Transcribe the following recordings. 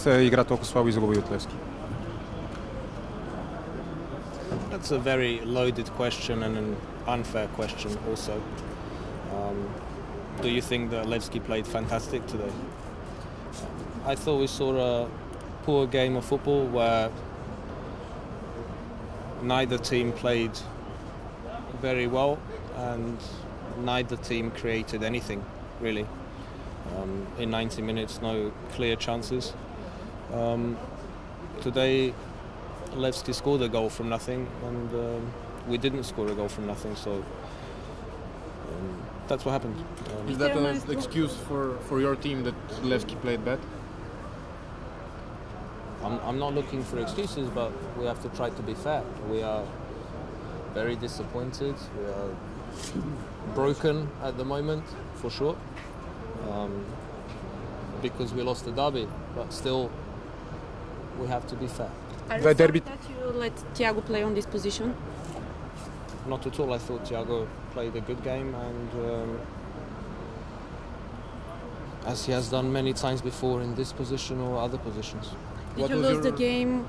игра толкова слабо изгуби от Левски? That's a very loaded question and an unfair question also. Do you think that Levski played fantastic today? I thought we saw a poor game of football where neither team played very well and neither team created anything, really. In 90 minutes, no clear chances. Today, Levski scored a goal from nothing, and we didn't score a goal from nothing, so that's what happened. Is that an excuse for your team that Levski played bad? I'm not looking for excuses, but we have to try to be fair. We are very disappointed. We are broken at the moment, for sure, because we lost the derby. But still, we have to be fair. Are you sorry that you let Thiago play on this position? Not at all. I thought Thiago played a good game, and as he has done many times before in this position or other positions. Did you lose the game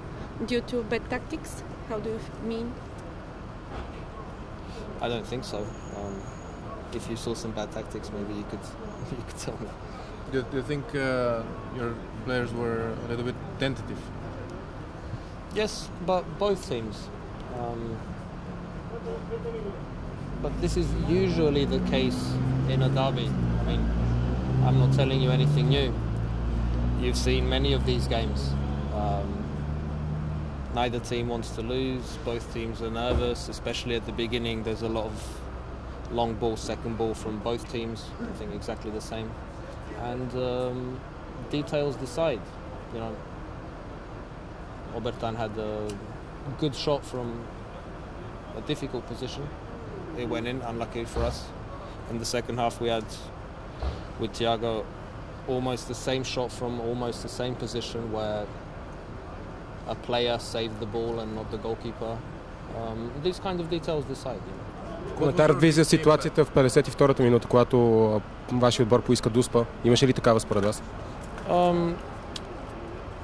due to bad tactics? How do you mean? I don't think so. If you saw some bad tactics, maybe you could tell me. Do you think your players were a little bit tentative? Yes, but both teams. But this is usually the case in a derby. I mean, I'm not telling you anything new. You've seen many of these games. Neither team wants to lose. Both teams are nervous, especially at the beginning. There's a lot of long ball, second ball from both teams. I think exactly the same. And details decide. You know, Obertan had a good shot from a difficult position. It went in, unlucky for us. In the second half, we had with Thiago almost the same shot from almost the same position where a player saved the ball and not the goalkeeper. These kind of details decide. Коментарът ви за ситуацията в 52-та минута, когато вашия отбор поиска дуспа. Имаше ли такава според вас?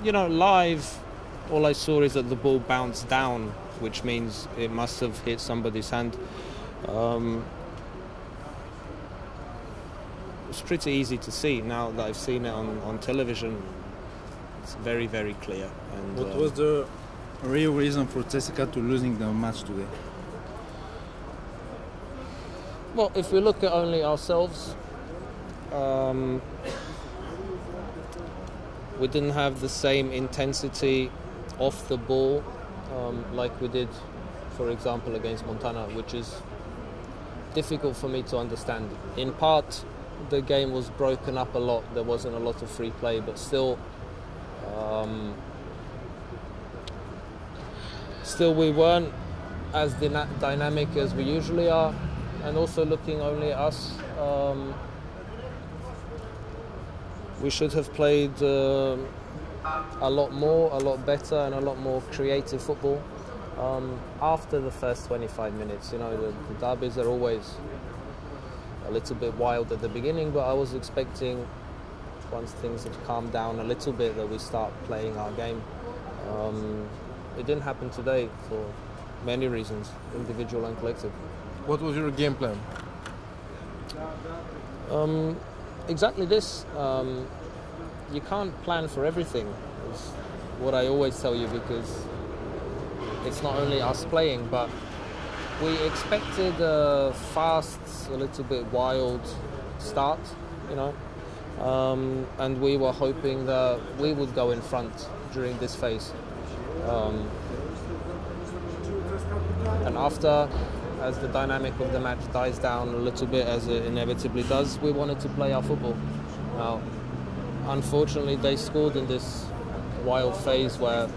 You know, live, all I saw is that the ball bounced down, which means it must have hit somebody's hand. It's pretty easy to see now that I've seen it on television. It's very, very clear. And what was the real reason for CSKA to losing the match today? Well, if we look at only ourselves, we didn't have the same intensity off the ball like we did, for example, against Montana, which is difficult for me to understand. In part, the game was broken up a lot. There wasn't a lot of free play, but still we weren't as dynamic as we usually are. And also looking only at us, we should have played a lot more, a lot better, and a lot more creative football after the first 25 minutes. You know, the derbies are always a little bit wild at the beginning, but I was expecting, once things have calmed down a little bit, that we start playing our game. It didn't happen today for many reasons, individual and collective. What was your game plan? Exactly this. You can't plan for everything, is what I always tell you, because it's not only us playing, but we expected a fast, a little bit wild start, you know, and we were hoping that we would go in front during this phase. And after, as the dynamic of the match dies down a little bit, as it inevitably does, we wanted to play our football. Now, unfortunately, they scored in this wild phase where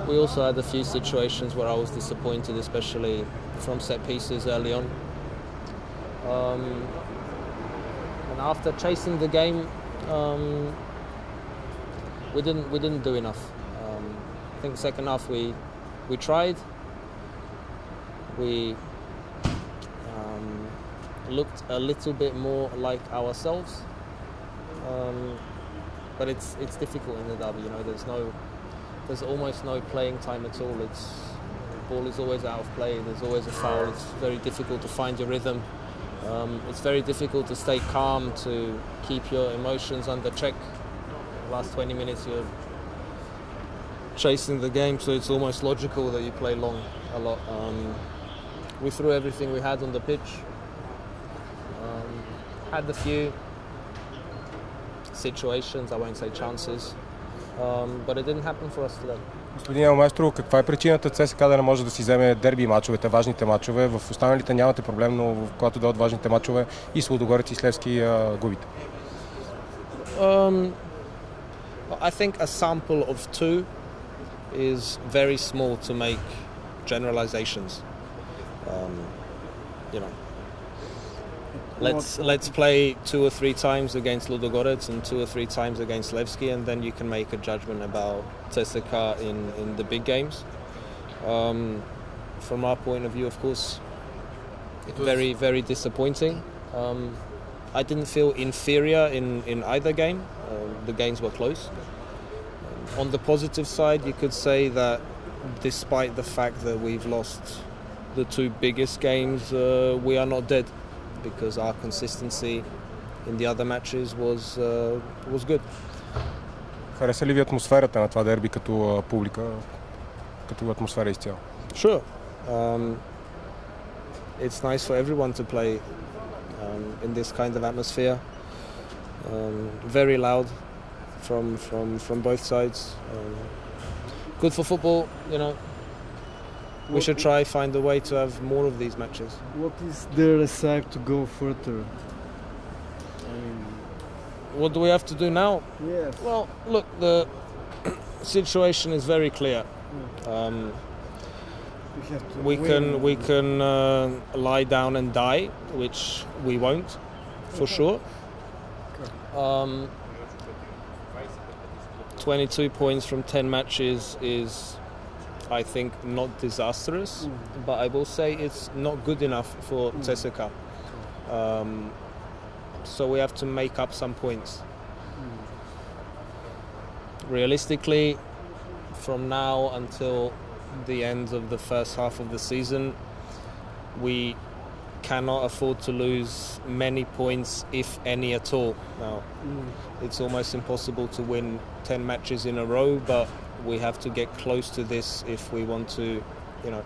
we also had a few situations where I was disappointed, especially from set pieces early on. And after chasing the game, we didn't do enough. I think second half we tried. We looked a little bit more like ourselves. but it's difficult in the derby. You know, there's almost no playing time at all. The ball is always out of play. There's always a foul. It's very difficult to find your rhythm. It's very difficult to stay calm, to keep your emotions under check. The last 20 minutes you're chasing the game, so it's almost logical that you play long a lot. We threw everything we had on the pitch. Had a few situations, I won't say chances, but it didn't happen for us today. Господин Ел Маестро, каква е причината ЦСКА да не може да си вземе дерби мачовете, важните мачове? В останалите нямате проблем, но когато дойдат важните мачове и с Лудогорец и с Левски губите? I think a sample of two is very small to make generalizations. You know, let's play 2 or 3 times against Ludogorets and 2 or 3 times against Levski, and then you can make a judgment about CSKA in the big games. From our point of view, of course, very, very disappointing. I didn't feel inferior in either game. The games were close. On the positive side, you could say that despite the fact that we've lost the 2 biggest games, we are not dead, because our consistency in the other matches was good. Хареса ли ви атмосферата на това дерби като публика, като атмосфера изцяло? Sure. It's nice for everyone to play in this kind of atmosphere. Very loud from both sides. Good for football, you know. We should try find a way to have more of these matches. What is the recipe to go further? What do we have to do now? Yes. Well, look, the situation is very clear. We can lie down and die, which we won't, for sure. 22 points from 10 matches is, I think, not disastrous, but I will say it's not good enough for CSKA. So we have to make up some points. Realistically, from now until the end of the first half of the season, we cannot afford to lose many points, if any at all. Now, it's almost impossible to win 10 matches in a row, but we have to get close to this if we want to, you know,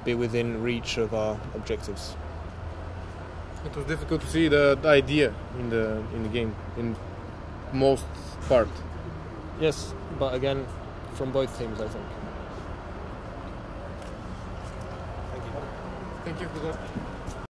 be within reach of our objectives. It was difficult to see the idea in the game in most part. Yes, but again, from both teams, I think. Thank you.